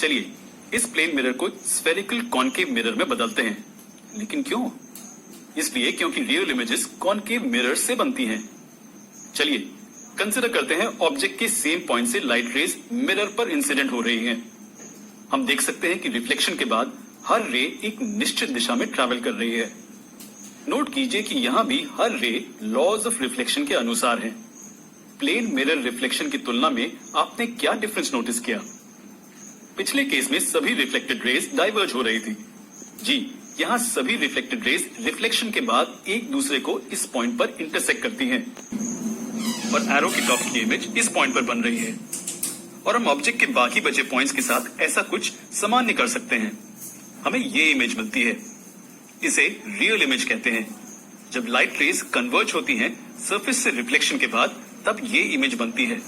चलिए इस plane mirror को स्फेरिकल कॉनकेव मिरर में बदलते हैं। लेकिन क्यों? इसलिए क्योंकि रियल इमेजेस कॉनकेव मिरर से बनती हैं। चलिए कंसिडर करते हैं ऑब्जेक्ट के सेम पॉइंट से लाइट रेज मिरर पर इंसिडेंट हो रही हैं। हम देख सकते हैं कि रिफ्लेक्शन के बाद हर रे एक निश्चित दिशा में ट्रैवल कर रही है। नोट कीजिए कि यहां भी हर रे लॉज ऑफ रिफ्लेक्शन के अनुसार है। प्लेन मिरर रिफ्लेक्शन की तुलना में आपने क्या डिफरेंस नोटिस किया? पिछले केस में सभी रिफ्लेक्टेड रेज डाइवर्ज हो रही थी। जी, यहाँ सभी रिफ्लेक्टेड रेज रिफ्लेक्शन के बाद एक दूसरे को इस पॉइंट पर इंटरसेक्ट करती हैं और एरो की टॉप की इमेज इस पॉइंट पर बन रही है। और हम ऑब्जेक्ट के बाकी बचे पॉइंट्स के साथ ऐसा कुछ सामान्य कर सकते हैं। हमें ये इमेज मिलती है। इसे रियल इमेज कहते हैं। जब लाइट रेज कन्वर्ज होती हैं सरफेस से रिफ्लेक्शन के बाद, तब ये इमेज बनती है।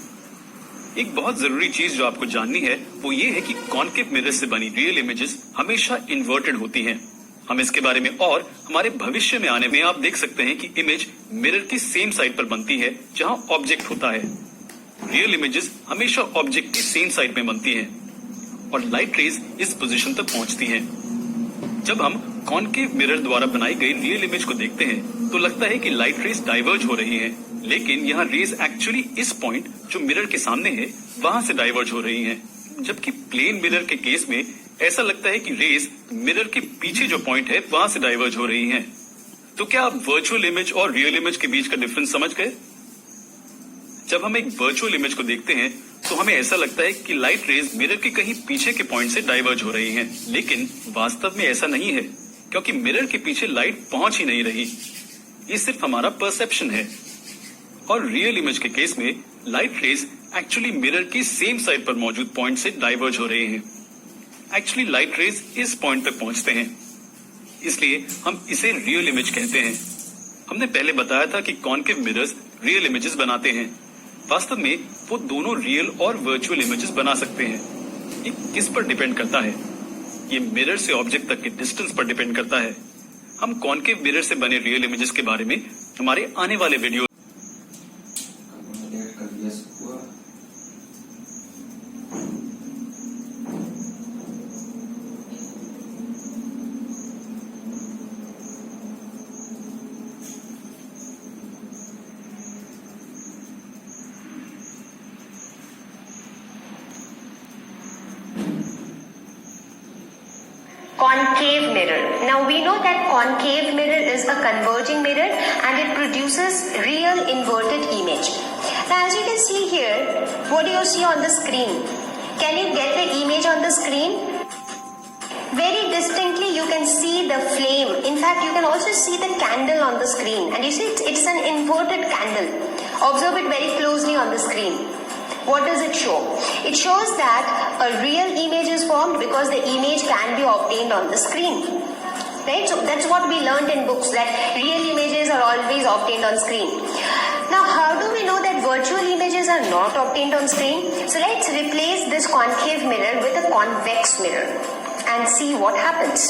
एक बहुत जरूरी चीज जो आपको जाननी है वो ये है कि कॉनकेव मिरर से बनी रियल इमेजेस हमेशा इन्वर्टेड होती हैं। हम इसके बारे में और हमारे भविष्य में आने में आप देख सकते हैं कि इमेज मिरर की सेम साइड पर बनती है जहां ऑब्जेक्ट होता है। रियल इमेजेस हमेशा ऑब्जेक्ट की सेम साइड में बनती हैं और लाइट रेज इस पोजीशन तक पहुंचती हैं। जब हम कॉनकेव मिरर द्वारा बनाई गई रियल इमेज को देखते हैं तो लगता है कि लाइट रेज डाइवर्ज हो रही हैं, लेकिन यहाँ रेज एक्चुअली इस पॉइंट जो मिरर के सामने है वहां से डाइवर्ज हो रही हैं। जबकि प्लेन मिरर के केस में ऐसा लगता है कि रेज मिरर के पीछे जो पॉइंट है वहां से डाइवर्ज हो रही हैं। तो क्या आप वर्चुअल इमेज और रियल इमेज के बीच का डिफरेंस समझ गए? जब हम एक वर्चुअल इमेज को देखते हैं तो हमें ऐसा लगता है कि लाइट रेज मिरर के कहीं पीछे के पॉइंट से डाइवर्ज हो रही हैं, लेकिन वास्तव में ऐसा नहीं है क्योंकि मिरर के पीछे लाइट पहुंच ही नहीं रही। ये सिर्फ हमारा परसेप्शन है। और रियल इमेज के केस में लाइट रेज एक्चुअली मिरर की सेम साइड पर मौजूद पॉइंट से डाइवर्ज हो रहे हैं। एक्चुअली लाइट रेज इस पॉइंट तक पहुंचते हैं, इसलिए हम इसे रियल इमेज कहते हैं। हमने पहले बताया था कि कॉनकेव मिरर्स रियल इमेजेस बनाते हैं। वास्तव में वो दोनों रियल और वर्चुअल इमेजेस बना सकते हैं। ये किस पर डिपेंड करता है? ये मिरर से ऑब्जेक्ट तक के डिस्टेंस पर डिपेंड करता है। हम कॉनकेव मिरर से बने रियल इमेजेस के बारे में हमारे आने वाले video Concave mirror. Now we know that concave mirror is a converging mirror and it produces real inverted image. Now as you can see here, what do you see on the screen? Can you get the image on the screen? Very distinctly you can see the flame. In fact, you can also see the candle on the screen. And you see it's an inverted candle. Observe it very closely on the screen. What does it show? It shows that a real image is formed because the image can be obtained on the screen. Right? So that's what we learned in books, that real images are always obtained on screen. Now how do we know that virtual images are not obtained on screen? So let's replace this concave mirror with a convex mirror and see what happens.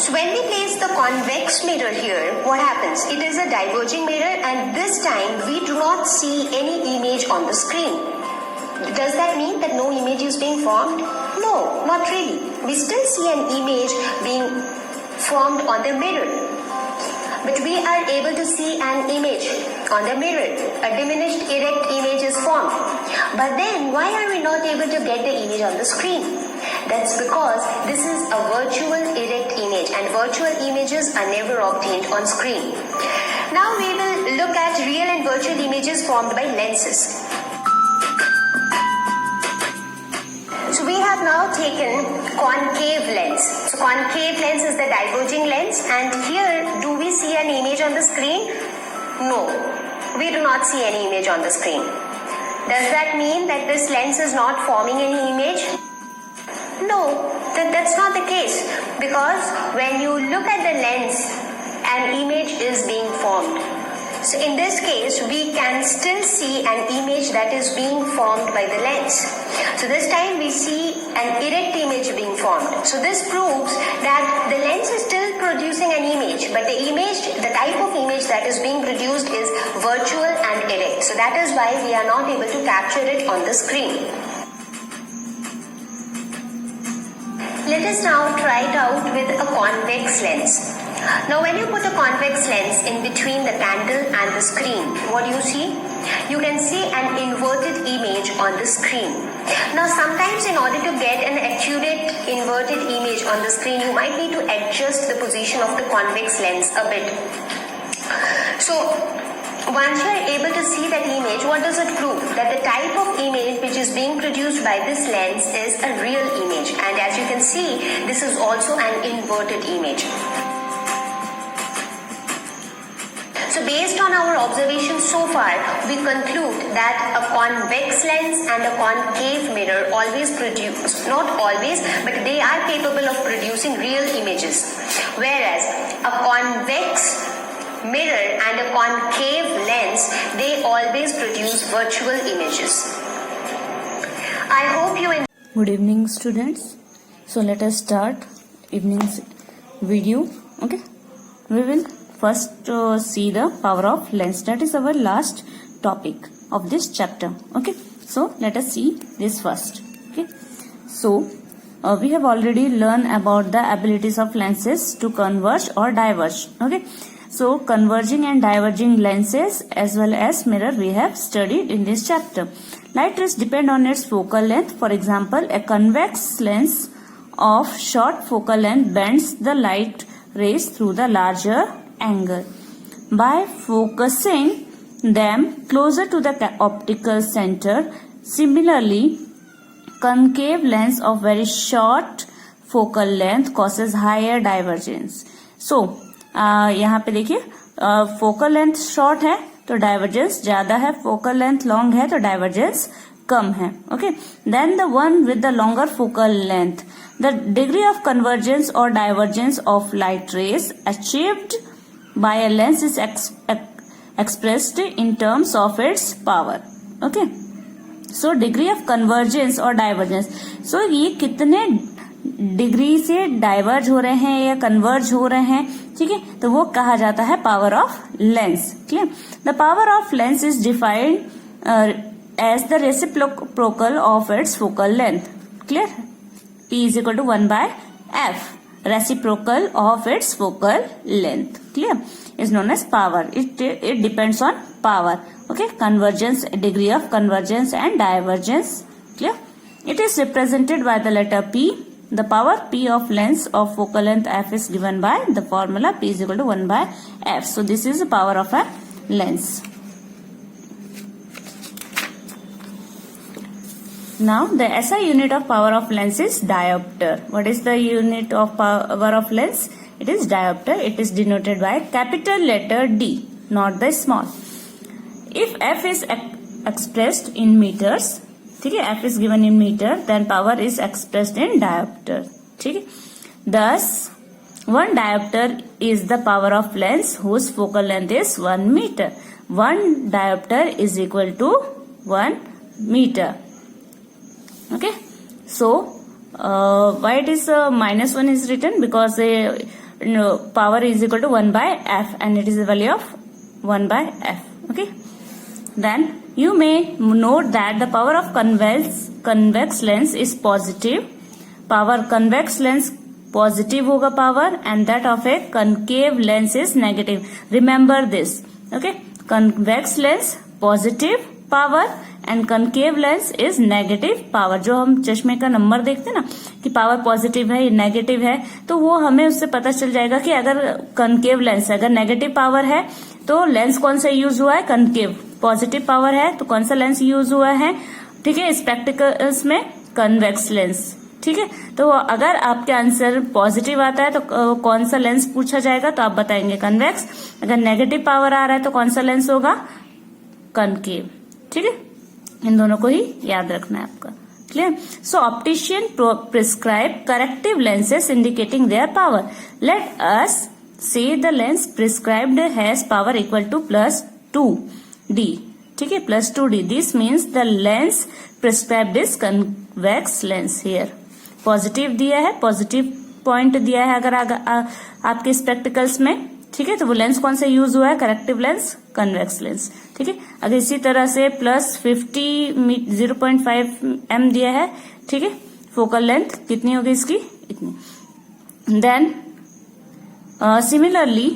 So when we place the convex mirror here, what happens? It is a diverging mirror and this time we do not see any image on the screen. Does that mean that no image is being formed? No, not really. We still see an image being formed on the mirror. But we are able to see an image on the mirror. A diminished erect image is formed. But then why are we not able to get the image on the screen? That's because this is a virtual erect image and virtual images are never obtained on screen. Now we will look at real and virtual images formed by lenses. So we have now taken concave lens. So concave lens is the diverging lens and here do we see an image on the screen? No, we do not see any image on the screen. Does that mean that this lens is not forming any image? No, that's not the case because when you look at the lens, an image is being formed. So in this case, we can still see an image that is being formed by the lens. So this time we see an erect image being formed. So this proves that the lens is still producing an image, but the type of image that is being produced is virtual and erect. So that is why we are not able to capture it on the screen. Let us now try it out with a convex lens. Now when you put a convex lens in between the candle and the screen, what do you see? You can see an inverted image on the screen. Now sometimes in order to get an accurate inverted image on the screen, you might need to adjust the position of the convex lens a bit. So once you are able to see that image, what does it prove? That the type of image which is being produced by this lens is a real image. And as you can see, this is also an inverted image. So based on our observations so far, we conclude that a convex lens and a concave mirror always produce, not always, but they are capable of producing real images. Whereas a convex mirror and a concave lens, they always produce virtual images. I hope you enjoy. Good evening, students. So let us start evening's video. Okay, we will first see the power of lens. That is our last topic of this chapter. Okay, so let us see this first. Okay, so we have already learned about the abilities of lenses to converge or diverge. Okay, so converging and diverging lenses as well as mirror we have studied in this chapter. Light rays depend on its focal length. For example, a convex lens of short focal length bends the light rays through the larger angle. By focusing them closer to the optical center, similarly, concave lens of very short focal length causes higher divergence. So, यहाँ पे देखिए focal length short है तो divergence ज्यादा है, focal length long है तो divergence कम है. Okay, then the one with the longer focal length, the degree of convergence और divergence of light rays achieved by a lens is expressed in terms of its power. Okay, so degree of convergence और divergence. So ये कितने degree से diverge हो रहे हैं या converge हो रहे हैं, ठीक है, तो वो कहा जाता है power of lens. Clear? The power of lens is defined as the reciprocal of its focal length. Clear? P is equal to 1 by F. Reciprocal of its focal length, clear, is known as power. It depends on power. Okay, convergence, degree of convergence and divergence, clear. It is represented by the letter P. The power P of lens of focal length F is given by the formula P is equal to 1 by F. So this is the power of a lens. Now the SI unit of power of lens is diopter. What is the unit of power of lens? It is diopter. It is denoted by capital letter D, not the small. If F is expressed in meters, ठीक है, F is given in meter, then power is expressed in diopter. ठीक है, thus one diopter is the power of lens whose focal length is 1 meter. 1 diopter is equal to 1 meter. Okay, so why it is -1 is written? Because power is equal to 1 by F and it is the value of 1 by F. Okay, then you may note that the power of convex lens is positive. Power convex lens positive होगा power and that of a concave lens is negative. Remember this. Okay, convex lens positive power and concave lens is negative power. जो हम चश्मे का number देखते हैं ना कि power positive है या नेगेटिव है, तो वो हमें उससे पता चल जाएगा कि अगर कनकेव लेंस है, अगर नेगेटिव पावर है तो लेंस कौन सा यूज हुआ है, कनकेव. पॉजिटिव पावर है तो कौन सा लेंस यूज हुआ है, ठीक है, स्पेक्टिकल्स में कन्वेक्स लेंस. ठीक है, तो अगर आपके आंसर पॉजिटिव आता है तो कौन सा लेंस पूछा जाएगा, तो आप बताएंगे कन्वेक्स. अगर नेगेटिव पावर आ रहा है तो कौन सा लेंस होगा, कनकेव. ठीक है, इन दोनों को ही याद रखना है आपका. Clear? So optician prescribe corrective lenses indicating their power. Let us say the lens prescribed has power equal to plus 2d, ठीक है, plus 2d. This means the lens prescribed is convex lens. Here positive दिया है, positive point दिया है अगर आपके spectacles में, ठीक है. तो वो लेंस कौन सा यूज हुआ है? करेक्टिव लेंस, कन्वेक्स लेंस, ठीक है. अगर इसी तरह से प्लस 0.5 m दिया है, ठीक है, फोकल लेंथ कितनी होगी इसकी? इतनी. देन सिमिलरली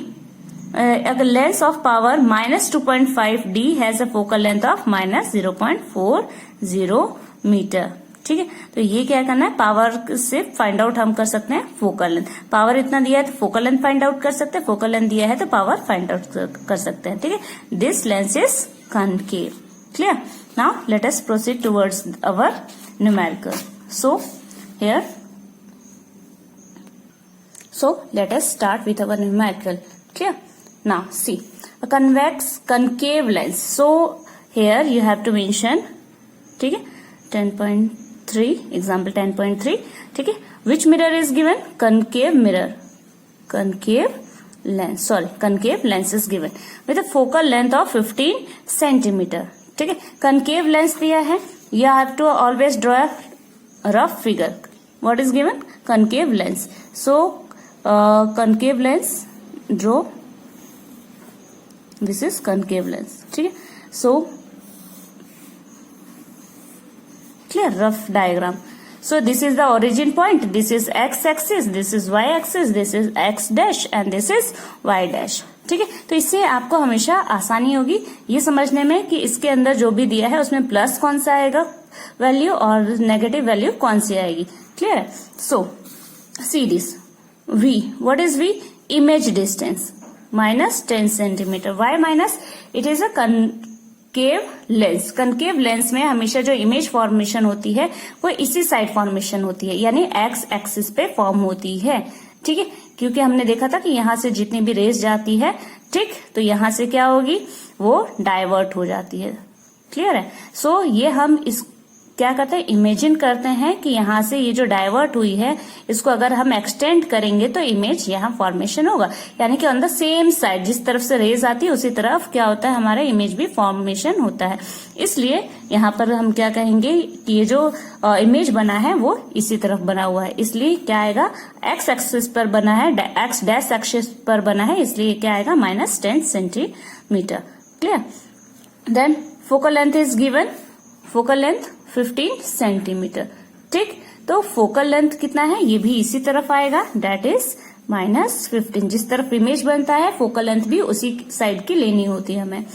अगर lens of power -2.5d has a focal length of -0.40 metre, ठीक है. तो ये क्या करना है? पावर से फाइंड आउट हम कर सकते हैं फोकल लेंथ. पावर इतना दिया है तो फोकल लेंथ फाइंड आउट कर सकते हैं, फोकल लेंथ दिया है तो पावर फाइंड आउट कर सकते हैं, ठीक है. This lens is concave. Clear? Now let us proceed towards our numerical. So let us start with our numerical. Clear? Now see a convex concave lens. So here you have to mention, ठीक है, 10.3 example 10.3, ठीक है. Which mirror is given? Concave mirror. Concave lens is given with a focal length of 15 centimeter. ठीक है. Concave lens दिया है. You have to always draw a rough figure. What is given? Concave lens. So concave lens, draw. This is concave lens. ठीक है. So clear, rough diagram. So this is the origin point, this is x axis, this is y axis, this is x dash and this is y dash. ठीक है. तो इससे आपको हमेशा आसानी होगी ये समझने में कि इसके अंदर जो भी दिया है उसमें प्लस कौन सा आएगा वैल्यू और नेगेटिव वैल्यू कौन सी आएगी. Clear? So see this v. What is v? Image distance -10 centimeter. Why minus? It is a concave lens. Concave lens में हमेशा जो इमेज फॉर्मेशन होती है वो इसी साइड फॉर्मेशन होती है, यानी एक्स एक्सिस पे फॉर्म होती है, ठीक है. क्योंकि हमने देखा था कि यहाँ से जितनी भी रेज जाती है, ठीक, तो यहाँ से क्या होगी? वो डाइवर्ट हो जाती है. क्लियर है? सो ये हम इस क्या करते हैं? इमेजिन करते हैं कि यहाँ से ये जो डाइवर्ट हुई है इसको अगर हम एक्सटेंड करेंगे तो इमेज यहाँ फॉर्मेशन होगा, यानी कि ऑन द सेम साइड जिस तरफ से रेज आती है उसी तरफ क्या होता है? हमारा इमेज भी फॉर्मेशन होता है. इसलिए यहाँ पर हम क्या कहेंगे कि ये जो इमेज बना है वो इसी तरफ बना हुआ है, इसलिए क्या आएगा? एक्स एक्सिस पर बना है, एक्स डैश एक्सिस पर बना है, इसलिए क्या आएगा? -10 centimetre. Clear? Then focal length is given, focal length 15 centimetre. ठीक, तो फोकल लेंथ कितना है? ये भी इसी तरफ आएगा, डेट इज -15. जिस तरफ इमेज बनता है फोकल लेंथ भी उसी साइड की लेनी होती है हमें.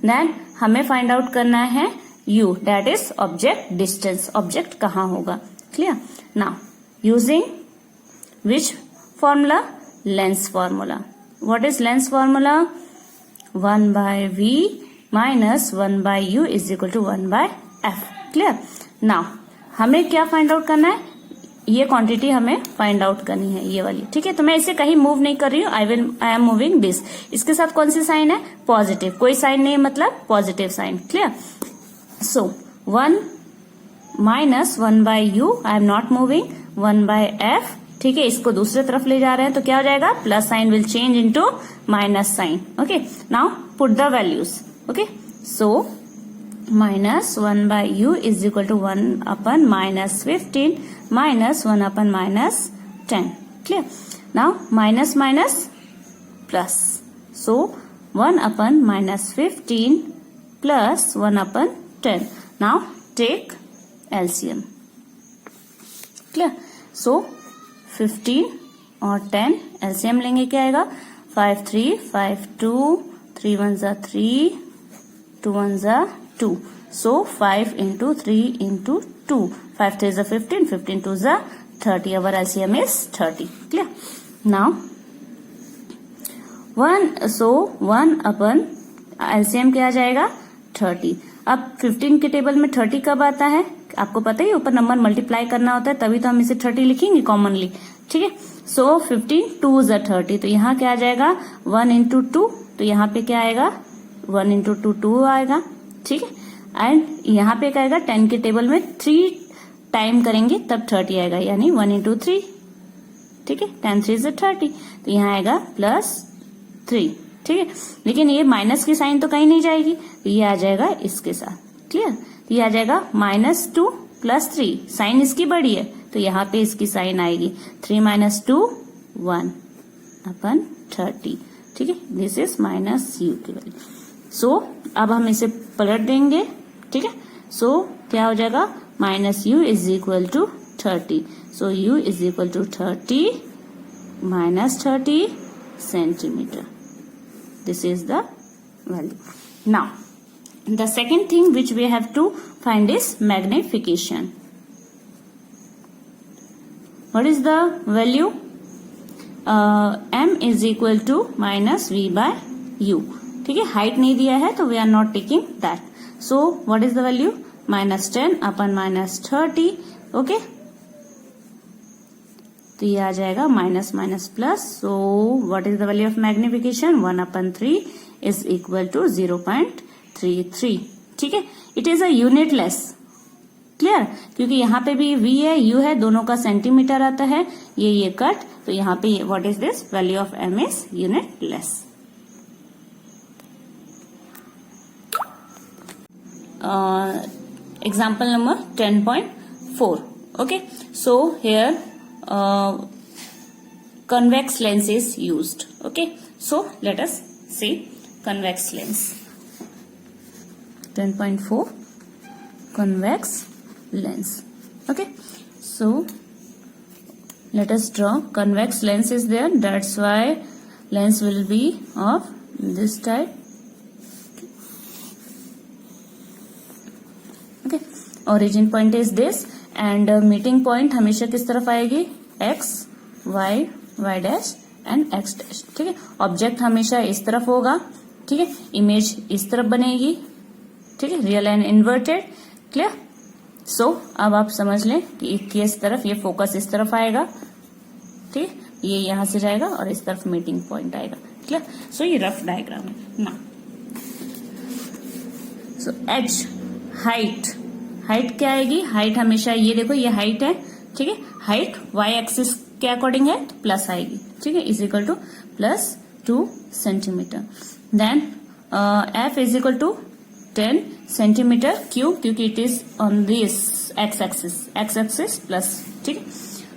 देन हमें फाइंड आउट करना है u, that is object distance. Object कहाँ होगा? Clear? Now using which formula? Lens formula. What is lens formula? 1/v minus 1/u is equal to 1/f. Clear? Now हमें क्या फाइंड आउट करना है? ये क्वांटिटी हमें फाइंड आउट करनी है, ये वाली. ठीक है, तो मैं इसे कहीं मूव नहीं कर रही हूँ, आई एम मूविंग दिस. इसके साथ कौन सी साइन है? पॉजिटिव. कोई साइन नहीं मतलब positive sign. Clear? So 1 minus 1/u, I am not moving. 1/f. ठीक है, इसको दूसरे तरफ ले जा रहे हैं तो क्या हो जाएगा? Plus sign will change into minus sign. Okay, now put the values. Okay, so -1/u is equal to 1/-15 minus 1/-10. Clear? Now minus minus plus. So 1/-15 plus 1/10. Now take LCM. Clear? So 15 और 10 LCM लेंगे, क्या आएगा? 5 3 5 2 3 1 3 2 1 2. So 5 into 3 into 2. 5 3 is 15. 15 2 is 30. Our LCM is 30. Clear? Now 1/, LCM क्या आ जाएगा? 30. अब 15 के table में 30 कब आता है? आपको पता ही, ऊपर नंबर मल्टीप्लाई करना होता है तभी तो हम इसे 30 लिखेंगे कॉमनली. ठीक है, सो 15 2 is 30. तो यहाँ क्या आ जाएगा? 1 into 2. तो यहाँ पे क्या आएगा? 1 into 2 2 आएगा. ठीक है, एंड यहाँ पे क्या आएगा? 10 के टेबल में 3 टाइम करेंगे तब 30 आएगा, यानी 1 into 3. ठीक है, 10 3 is 30. तो यहाँ आएगा +3. ठीक है। लेकिन ये माइनस की साइन तो कहीं नहीं जाएगी, तो ये आ जाएगा इसके साथ, क्लियर। तो ये आ जाएगा -2 + 3, साइन इसकी बड़ी है तो यहाँ पे इसकी साइन आएगी 3 - 2 1/30, ठीक है। दिस इज -u की वैल्यू। सो अब हम इसे पलट देंगे, ठीक है। सो क्या हो जाएगा, -u = 30, so u = 30 - 30 centimeter. This is the value. Now the second thing which we have to find is magnification. What is the value? M is equal to -v/u. ठीक है, हाइट नहीं दिया है तो we are not taking that. So what is the value, -10/-30. Okay, तो ये आ जाएगा minus minus plus. So what is the value of magnification, 1/3 is equal to 0.33. ठीक है, it is a unitless. Clear, क्योंकि यहाँ पे भी v है, u है, दोनों का सेंटीमीटर आता है, ये कट, तो यहाँ पे what is this, value of m is unitless. Example number 10.4. Okay, so here convex lens is used. Okay, so let us see convex lens. 10.4 convex lens. Okay, so let us draw. Convex lens is there, that's why lens will be of this type. Okay, origin point is this and meeting point हमेशा किस तरफ आएगी, x, y, y dash and x dash. ठीक है, object हमेशा इस तरफ होगा. ठीक है, इमेज इस तरफ बनेगी. ठीक है, रियल एंड इन्वर्टेड. क्लियर. सो अब आप समझ लें कि इस तरफ ये फोकस इस तरफ आएगा. ठीक है, ये यहां से जाएगा और इस तरफ मीटिंग पॉइंट आएगा. क्लियर. सो ये रफ डायग्राम है ना. सो एच, हाइट, हाइट क्या आएगी, हाइट हमेशा ये देखो ये हाइट है. ठीक है, हाइट y एक्सिस के अकॉर्डिंग है, प्लस आएगी. ठीक है, is equal to +2 centimetre. Then f is equal to 10 centimetre. क्यों, क्योंकि it is on this x axis plus. ठीक है,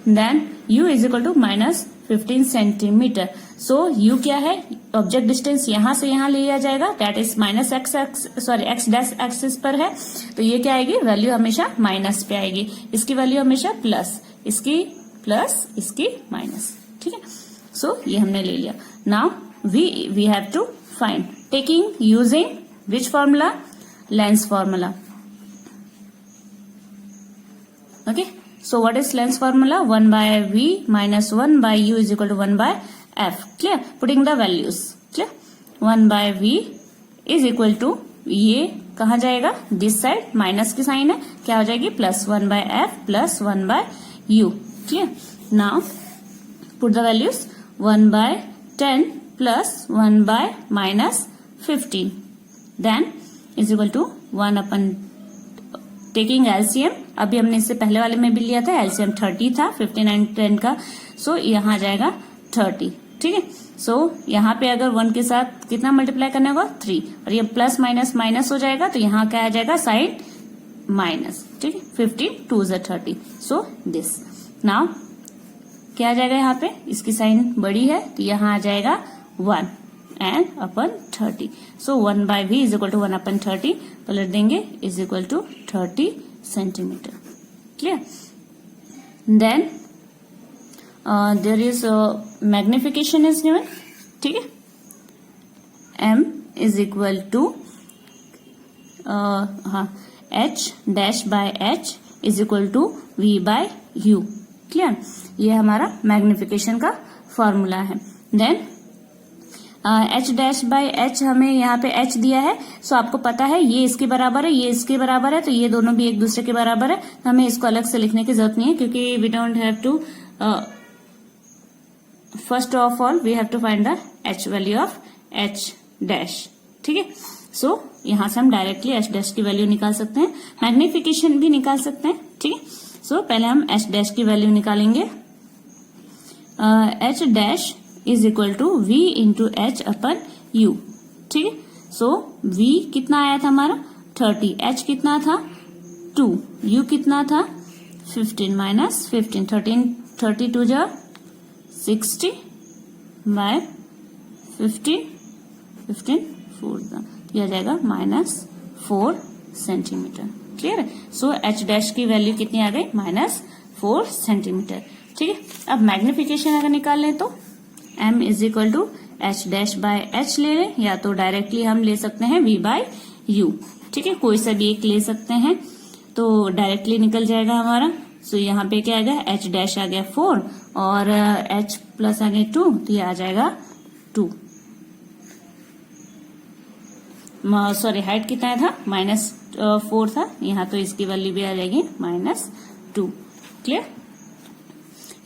then u is equal to -15 centimetre. So u क्या है, ऑब्जेक्ट डिस्टेंस यहां से यहां लिया जाएगा, that is x dash axis पर है, तो ये क्या आएगी, वैल्यू हमेशा माइनस पे आएगी. इसकी वैल्यू हमेशा प्लस, इसकी प्लस, इसकी माइनस. ठीक है, सो ये हमने ले लिया. Now we have to find taking using which formula, lens formula. Okay, so what is lens formula, 1/v minus 1/u is equal to 1/f. clear, putting the values. clear, 1/v is equal to, ये कहा जाएगा, this side minus की sign है, क्या हो जाएगी, +1/f plus 1/u. clear, now put the values, 1/10 plus 1/-15 then is equal to 1/, taking LCM. अभी हमने इससे पहले वाले में भी लिया था, एलसीएम 30 था, 15 एंड 10 का. सो यहाँ आ जाएगा 30. ठीक है, सो यहाँ पे अगर 1 के साथ कितना मल्टीप्लाई करना होगा, 3, और ये प्लस माइनस माइनस हो जाएगा, तो यहाँ क्या आ जाएगा, साइन माइनस. ठीक है, 15 2 is 30. सो दिस नाउ क्या आ जाएगा, यहाँ पे इसकी साइन बड़ी है, तो यहाँ आ जाएगा 1 and upon 30. So 1/v is equal to 1/30. पलट देंगे, is equal to 30 centimetre. Clear? Then there is magnification is given. ठीक है, m is equal to h dash by h is equal to v/u. Clear? ये हमारा magnification का formula है. Then h dash by h, हमें यहाँ पे h दिया है, सो आपको पता है ये इसके बराबर है, ये इसके बराबर है, तो ये दोनों भी एक दूसरे के बराबर है, तो हमें इसको अलग से लिखने की जरूरत नहीं है, क्योंकि we don't have to, first of all we have to find the h value of h dash. ठीक है, सो यहाँ से हम डायरेक्टली h डैश की वैल्यू निकाल सकते हैं, मैग्निफिकेशन भी निकाल सकते हैं. ठीक है, सो पहले हम h डैश की वैल्यू निकालेंगे. h dash is equal to v into h upon u, ठीक है। सो v कितना आया था हमारा 30, h कितना था 2, u कितना था 15 माइनस 15, 32 जा 60 बाय 15 4 यह जाएगा -4 सेंटीमीटर। क्लियर है। सो h डैश की वैल्यू कितनी आ गई -4 सेंटीमीटर। ठीक है। अब मैग्निफिकेशन अगर निकाल लें तो m is equal to h dash by h ले लें, या तो डायरेक्टली हम ले सकते हैं v बाय u। ठीक है, कोई सा भी एक ले सकते हैं तो डायरेक्टली निकल जाएगा हमारा। सो यहाँ पे क्या आ गया h डैश आ गया 4 और h प्लस आ गया 2, तो ये आ जाएगा 2। सॉरी हाइट कितना था -4 था, यहाँ तो इसकी वैल्यू भी आ जाएगी -2। क्लियर,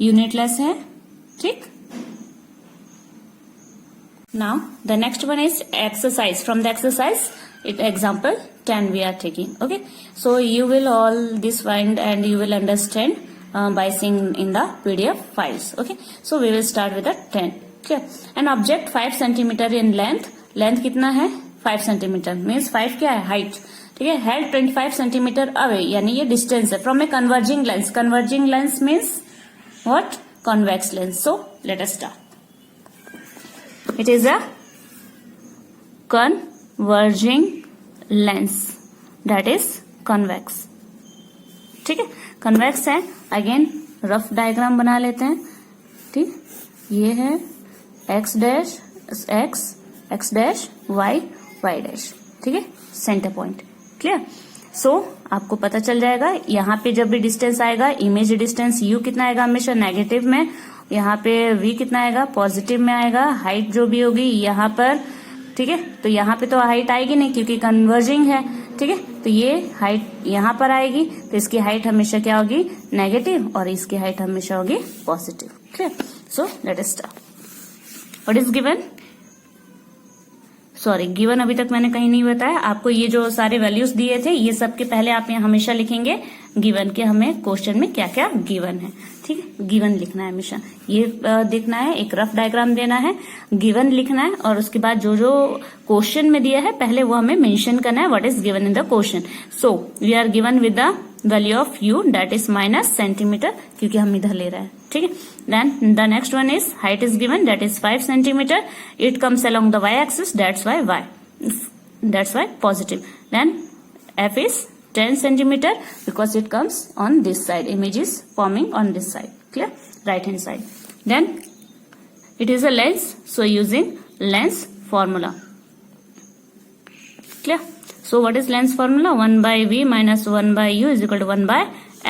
यूनिटलेस है। ठीक। Now the next one is exercise. From the exercise example 10 we are taking. Okay, so you will all this find and you will understand by seeing in the PDF files. Okay, so we will start with the 10. Okay, an object 5 centimeter in length कितना है 5 centimeter means 5 क्या है height. ठीक है, head 25 centimetre away, यानी ये distance है from a converging lens. Converging lens means what, convex lens. So let us start. It is a converging lens that is convex। ठीक है, convex है। अगेन रफ डायग्राम बना लेते हैं। ठीक, ये है x dash x dash y dash. ठीक है, सेंटर पॉइंट। क्लियर। सो आपको पता चल जाएगा यहाँ पे जब भी डिस्टेंस आएगा, इमेज डिस्टेंस u कितना आएगा हमेशा नेगेटिव में, यहाँ पे v कितना आएगा पॉजिटिव में आएगा। हाइट जो भी होगी यहाँ पर, ठीक है, तो यहाँ पे तो हाइट आएगी नहीं क्योंकि कन्वर्जिंग है। ठीक है, तो ये हाइट यहाँ पर आएगी, तो इसकी हाइट हमेशा क्या होगी नेगेटिव और इसकी हाइट हमेशा होगी positive. Clear. So let us start. What is given, sorry given अभी तक मैंने कहीं नहीं बताया आपको। ये जो सारे वैल्यूज दिए थे ये सब के पहले आप यहाँ हमेशा लिखेंगे गिवन के, हमें क्वेश्चन में क्या क्या गिवन है। ठीक है, गिवन लिखना है हमेशा। ये देखना है, एक रफ डायग्राम देना है, गिवन लिखना है और उसके बाद जो जो क्वेश्चन में दिया है पहले वो हमें मेंशन करना है what is given in the question. So we are given with the value of u that is minus centimetre, क्योंकि हम इधर ले रहे हैं। ठीक है, then the next one is height is given that is 5 centimetre. It comes along the y axis, that's Y positive. Then f is 10 centimeter because it comes on this side, image is forming on this side. Clear, right hand side. Then it is a lens, so using lens formula. Clear. So what is lens formula? 1 by v minus 1 by u is equal to 1 by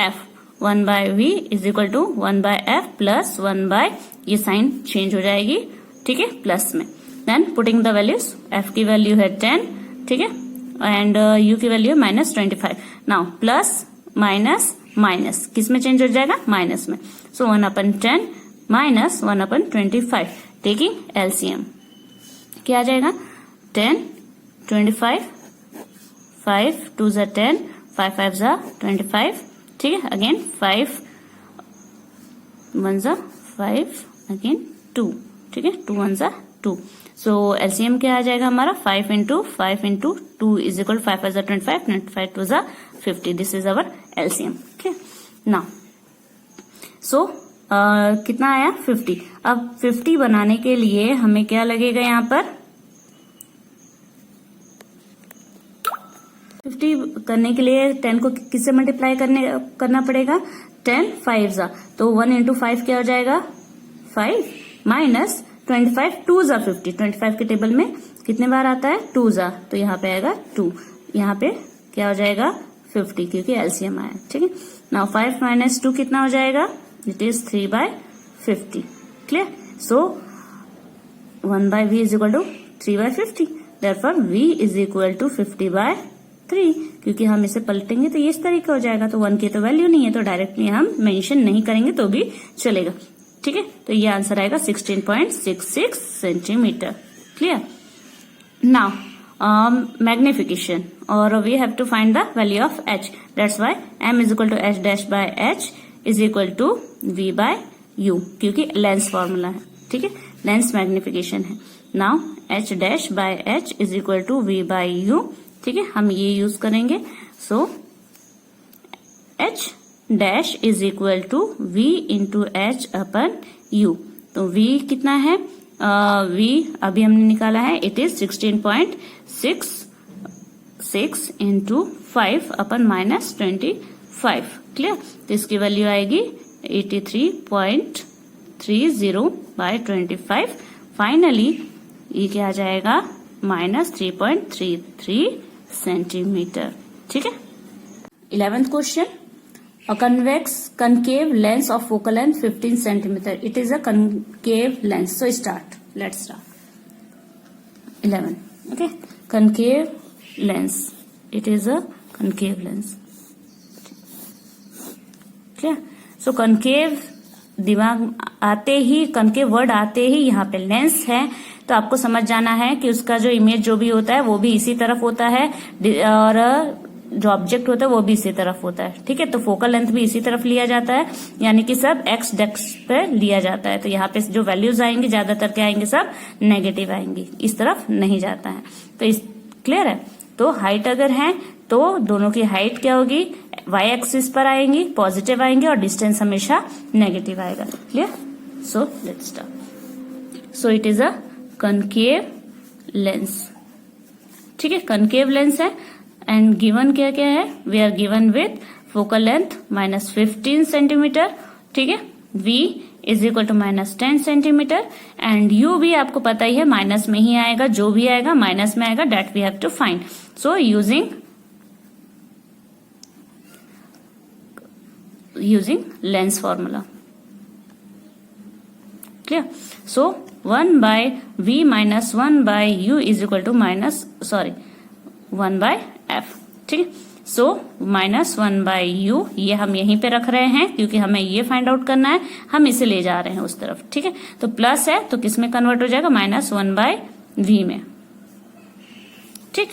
f. 1 by v is equal to 1 by f plus 1 by, ये sign change हो जाएगी। ठीक है, plus में। Then putting the values, f की value है 10, ठीक है, एंड u की वैल्यू है -25। नाउ प्लस माइनस माइनस किस में चेंज हो जाएगा माइनस में। सो 1/10 माइनस 1/25 टेकिंग LCM क्या आ जाएगा 10, 25, 5 2 ज़ा 10, 5 5 ज़ा 25। ठीक है, अगेन 5 1 ज़ा 5, अगेन 2। ठीक है, 2 1 ज़ा 2। सो एलसीएम क्या आ जाएगा हमारा 5 इंटू 2 इज इक्वल 5 ज़ा 25, 25 2 ज़ा 50। This is our LCM. ठीक, नाउ सो कितना आया 50। अब 50 बनाने के लिए हमें क्या लगेगा यहाँ पर 50 करने के लिए 10 को किससे मल्टीप्लाई करना पड़ेगा 10 5 ज़ा, तो 1 इंटू 5 क्या हो जाएगा 5 माइनस 25 2 ज़ा 50। 25 के टेबल में कितने बार आता है 2 ज़ा, तो यहाँ पे आएगा 2। यहाँ पे क्या हो जाएगा 50 क्योंकि एलसीएम आया। ठीक है, नाउ 5 माइनस 2 कितना हो जाएगा, it is 3/50। Clear. So 1 by v is equal to 3/50, therefore v is equal to 50/3। क्योंकि हम इसे पलटेंगे तो ये इस तरीके हो जाएगा, तो 1 की तो वैल्यू नहीं है तो डायरेक्टली हम मेंशन नहीं करेंगे तो भी चलेगा। ठीक है, तो ये आंसर आएगा 16.66 centimetre. Clear. Now magnification, or we have to find the value of h. That's why m is equal to h dash by h is equal to v by u, क्योंकि लेंस फॉर्मूला है। ठीक है, lens magnification है। Now h dash by h is equal to v by u, ठीक है, हम ये use करेंगे. So h dash is equal to v into H upon u. तो v कितना है, v अभी हमने निकाला है, it is 16.66 into 5 upon minus 25. Clear. तो इसकी वैल्यू आएगी 83.30 बाय 25. फाइनली ये क्या आ जाएगा, माइनस 3.33 सेंटीमीटर. ठीक है. 11th question. A convex concave lens of focal length 15 centimeter. It is a concave lens. So start. Let's start. 11. Okay. Concave lens. It is a concave lens. Clear? So concave दिमाग आते ही, concave word आते ही यहाँ पे lens है, तो आपको समझ जाना है कि उसका जो इमेज जो भी होता है वो भी इसी तरफ होता है और जो ऑब्जेक्ट होता है वो भी इसी तरफ होता है. ठीक है. तो फोकल लेंथ भी इसी तरफ लिया जाता है, यानी कि सब एक्स डेक्स पे लिया जाता है. तो यहाँ पे जो वैल्यूज आएंगे ज्यादातर क्या आएंगे, सब नेगेटिव आएंगी, इस तरफ नहीं जाता है. तो इस क्लियर है. तो हाइट अगर है तो दोनों की हाइट क्या होगी, वाई एक्सिस पर आएंगी, पॉजिटिव आएंगे, और डिस्टेंस हमेशा नेगेटिव आएगा. Clear. So let's start. So it is a concave lens. ठीक है. कनकेव लेंस है एंड गिवन क्या क्या है, we are given with focal length minus 15 centimetre. ठीक है. v is equal to minus 10 centimetre and u भी आपको पता ही है माइनस में ही आएगा, जो भी आएगा माइनस में आएगा, that we have to find. So using lens formula. Clear. So 1 by v minus 1 by u is equal to 1 by f. ठीक है. सो माइनस 1 बाय u ये हम यहीं पे रख रहे हैं क्योंकि हमें ये फाइंड आउट करना है, हम इसे ले जा रहे हैं उस तरफ. ठीक है. तो प्लस है तो किस में कन्वर्ट हो जाएगा, माइनस 1 बाय v में. ठीक.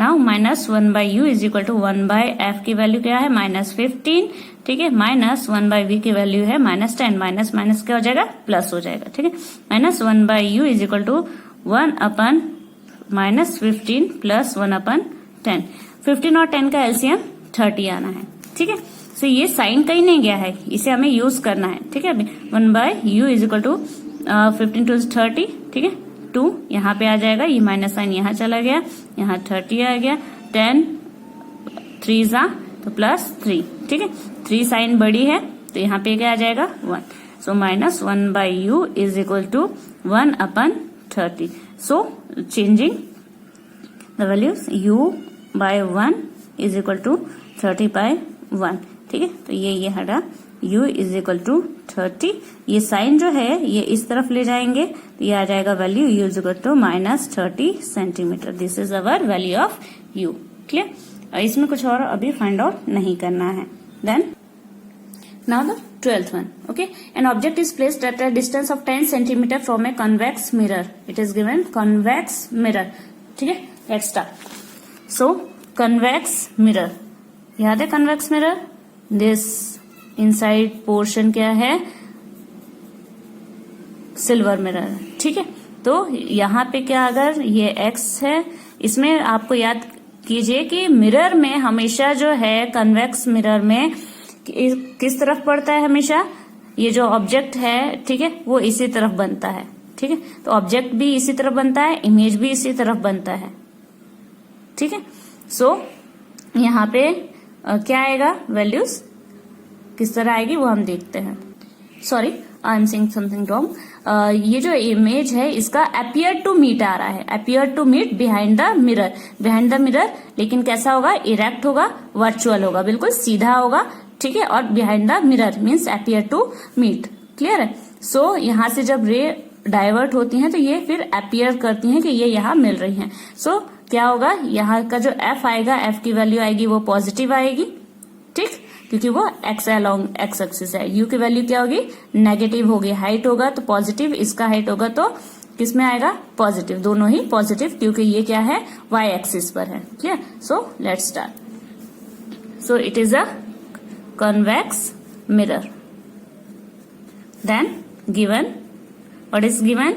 Now minus 1 by u is equal to 1 by f की वैल्यू क्या है, माइनस 15. ठीक है. माइनस 1 बाय v की वैल्यू है माइनस 10. माइनस माइनस क्या हो जाएगा, प्लस हो जाएगा. ठीक है. Minus 1 by u is equal to 1 upon minus 15 plus 1 upon 10. 15 और 10 का एलसीएम 30 आना है. ठीक है. सो ये साइन कहीं नहीं गया है, इसे हमें यूज करना है. ठीक है. अभी 1 by U is equal to 15 to 30. ठीक है. 2 यहाँ पे आ जाएगा, ये माइनस साइन यहाँ चला गया, यहाँ 30 आ गया, 10 3 जा तो प्लस 3. ठीक है. 3 साइन बड़ी है तो यहाँ पे क्या आ जाएगा, 1. So minus 1 by U is equal to 1 upon 30. So changing the values u by 1 is equal to 30 by 1. ठीक है. तो ये हटा u इज इक्वल टू 30. ये साइन जो है ये इस तरफ ले जाएंगे तो ये आ जाएगा value u is equal to minus 30 centimetre. This is our value of u. क्लियर. इसमें कुछ और अभी फाइंड आउट नहीं करना है. देन now the 12th one. Okay. An object is placed at a distance of 10 centimeter from a convex mirror. It is given convex mirror. ठीक है. Let's start. So convex mirror. याद है convex mirror? This inside portion क्या है, silver mirror. ठीक है. तो यहाँ पे क्या, अगर ये x है, इसमें आपको याद कीजिए कि मिरर में हमेशा जो है, कन्वेक्स मिरर में किस तरफ पड़ता है, हमेशा ये जो ऑब्जेक्ट है, ठीक है, वो इसी तरफ बनता है. ठीक है. तो ऑब्जेक्ट भी इसी तरफ बनता है, इमेज भी इसी तरफ बनता है. ठीक है. सो यहाँ पे क्या आएगा, वैल्यूज किस तरह आएगी वो हम देखते हैं. Sorry, I am saying something wrong. ये जो इमेज है इसका अपियर टू मीट आ रहा है, appear to meet behind the mirror. Behind the mirror लेकिन कैसा होगा, इरेक्ट होगा, वर्चुअल होगा, बिल्कुल सीधा होगा. ठीक है. और behind the mirror means appear to meet. Clear है. सो यहाँ से जब रे डाइवर्ट होती हैं तो ये फिर अपियर करती हैं कि ये यहाँ मिल रही हैं. सो क्या होगा, यहाँ का जो f आएगा, f की वैल्यू आएगी वो पॉजिटिव आएगी. ठीक. क्योंकि वो x अलोंग x एक्सिस है. u की वैल्यू क्या होगी, नेगेटिव होगी. हाइट होगा तो पॉजिटिव, इसका हाइट होगा तो किस में आएगा, पॉजिटिव. दोनों ही पॉजिटिव क्योंकि ये क्या है, y एक्सिस पर है. Clear. So let's start. So it is a convex mirror. Then given, what is given,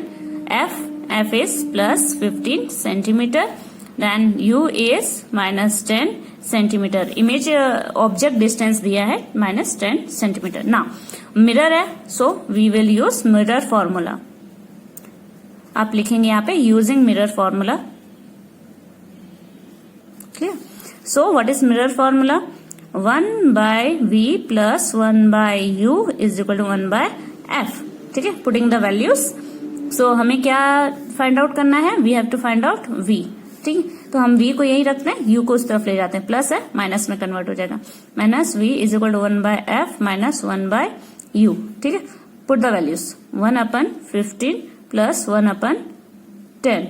f F is plus 15 centimeter, then U is minus 10 centimeter. Image object distance दिया है minus 10 centimeter. Now mirror है, so we will use mirror formula. आप लिखेंगे यहाँ पे using mirror formula. Clear? So what is mirror formula? 1 by V plus 1 by U is equal to 1 by F. ठीक है, putting the values. सो हमें क्या find out करना है? We have to find out V. ठीक है, तो हम V को यही रखते हैं, U को उस तरफ ले जाते हैं. प्लस है, माइनस में कन्वर्ट हो जाएगा. Minus V is equal to 1 by F minus 1 by U. ठीक है, put the values. 1 upon 15 plus 1 upon 10.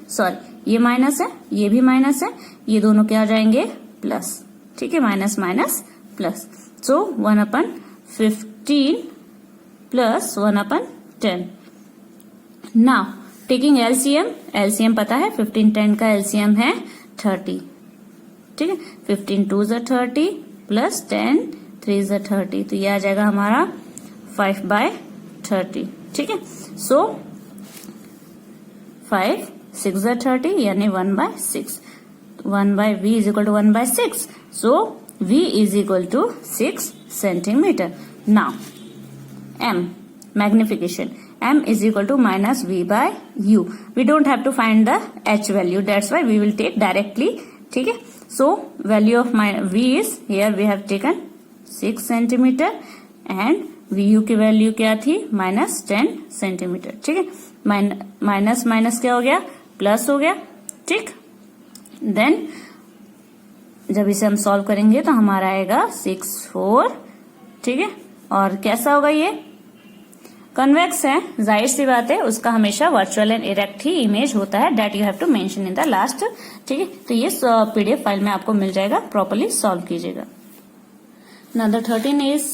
Sorry, ये माइनस है, ये भी माइनस है, ये दोनों क्या आ जाएंगे? प्लस. ठीक है, माइनस माइनस प्लस. सो 1 upon 15 plus 1 upon 10. Now taking LCM. LCM पता है 15 10 का एलसीएम है 30. ठीक है, 15 2 is 30 प्लस 10 3 is 30. तो ये आ जाएगा हमारा 5 by 30. ठीक है, सो 5 6 is 30 यानी 1 by 6. 1 by V is equal to 1 by 6. So V is equal to 6 centimeter. Now M, magnification. M is equal to minus V by U. We don't have to find the H value. That's why we will take directly. ठीक है, so value of my V is here we have taken 6 centimeter and VU की value क्या थी? minus 10 centimeter. ठीक है, minus minus क्या हो गया? प्लस हो गया. ठीक, देन जब इसे हम सॉल्व करेंगे तो हमारा आएगा 6 4. ठीक है, और कैसा होगा? ये कन्वेक्स है, जाहिर सी बात है, उसका हमेशा वर्चुअल एंड इरेक्ट ही इमेज होता है. That you have to mention in the last. ठीक है, तो ये पीडीएफ फाइल में आपको मिल जाएगा. प्रॉपर्ली सॉल्व कीजिएगा. Now the 13 is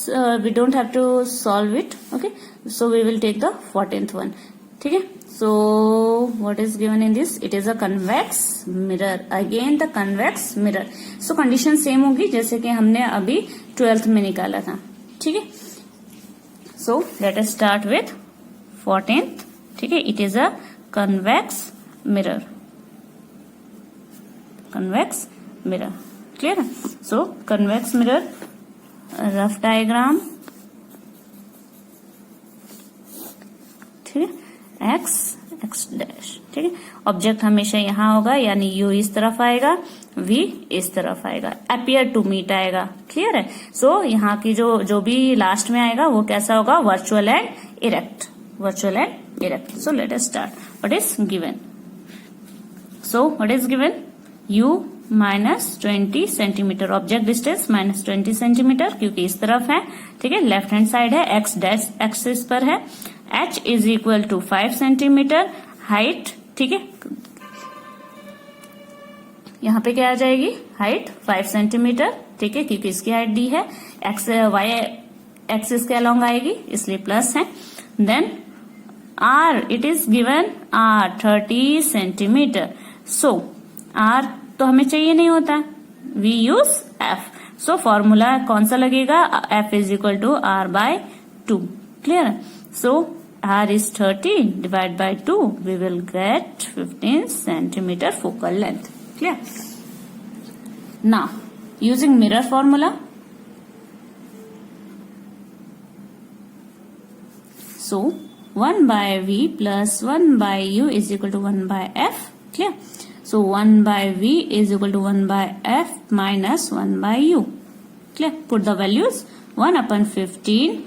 we don't have to solve it. Okay, so we will take the 14th one. ठीक है, so what is given in this? It is a convex mirror. Again the convex mirror. So condition same होगी जैसे कि हमने अभी 12th में निकाला था. ठीक है, so let us start with 14th. ठीक है, it is a convex mirror. Convex mirror. Clear? So convex mirror, rough diagram. ठीक है, एक्स एक्स डैश. ठीक है, ऑब्जेक्ट हमेशा यहाँ होगा यानी यू इस तरफ आएगा, वी इस तरफ आएगा, अपियर टू मीट आएगा. क्लियर है? सो यहाँ की जो भी लास्ट में आएगा वो कैसा होगा? Virtual and erect. Virtual and erect. So let us start. What is given? So what is given? U minus 20 centimetre. Object distance minus 20 centimetre क्योंकि इस तरफ है. ठीक है, लेफ्ट हैंड साइड है, एक्स डैश एक्सिस पर है. h is equal to 5 centimetre. Height, ठीक है, यहाँ पे क्या आ जाएगी? Height 5 centimetre. ठीक है, क्योंकि इसकी हाइट डी है, एक्स वाई एक्सिस के अलोंग आएगी इसलिए प्लस है. Then r, it is given r 30 centimetre. So r तो हमें चाहिए नहीं होता, we use f. So formula कौन सा लगेगा? f is equal to r by 2. Clear? So r is 30 divided by 2, we will get 15 centimeter focal length. Clear? Now, using mirror formula, so 1 by v plus 1 by u is equal to 1 by f. Clear? So 1 by v is equal to 1 by f minus 1 by u. Clear? Put the values. 1 upon 15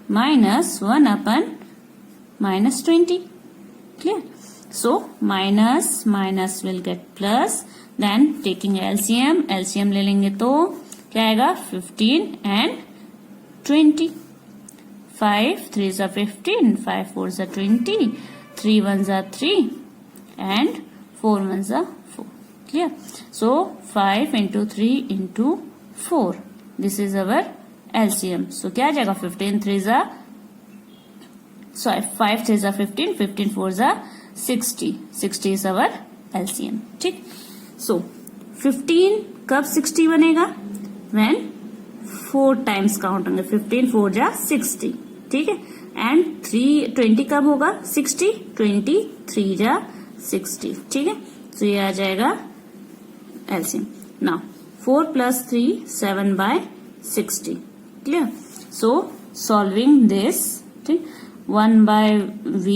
minus 1 upon minus 20. Clear? So minus minus will get plus. Then taking LCM, LCM ले लेंगे तो क्या आएगा? 15 and 20. 5 3s are 15, 5 4s are 20, 3 1s are 3 and 4 1s are 4. Clear? So 5 into 3 into 4. This is our LCM. So क्या आ जाएगा? 15 3s are 5 3s are 15, 15 4s are 60. 60 is our LCM. ठीक? So 15 कब 60 बनेगा? When 4 times काउंट होंगे. 15 4 जा 60. ठीक है, एंड 20 कब होगा 60 23 जा 60 ठीक है. तो ये आ जाएगा LCM. Now 4 + 3 7/60 clear. So solving this ठीक 1/v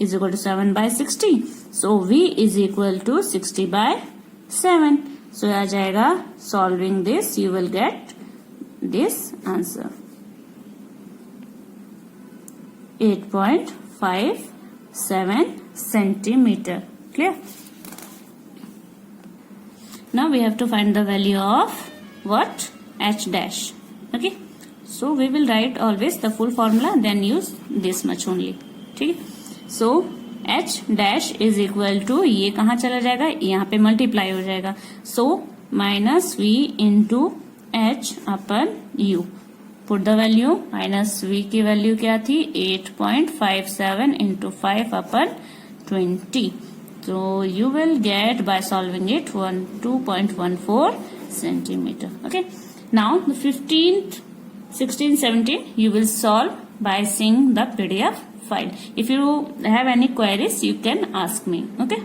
is equal to 7/60. So v is equal to 60/7. So आ जाएगा solving this you will get this answer 8.57 centimeter. Clear? Now we have to find the value of what? H dash. Okay. So we will write always the full formula then use this much only. ठीक है. So H dash is equal to ये कहाँ चला जाएगा यहाँ पे multiply हो जाएगा. So -v into H upon U. Put the value -v की वैल्यू क्या थी 8.57 into 5 upon 20. So you will get by solving it 2.14 centimeter. Okay. Now the 15th, 16, 17 you will solve by seeing the PDF file. If you have any queries you can ask me. Okay.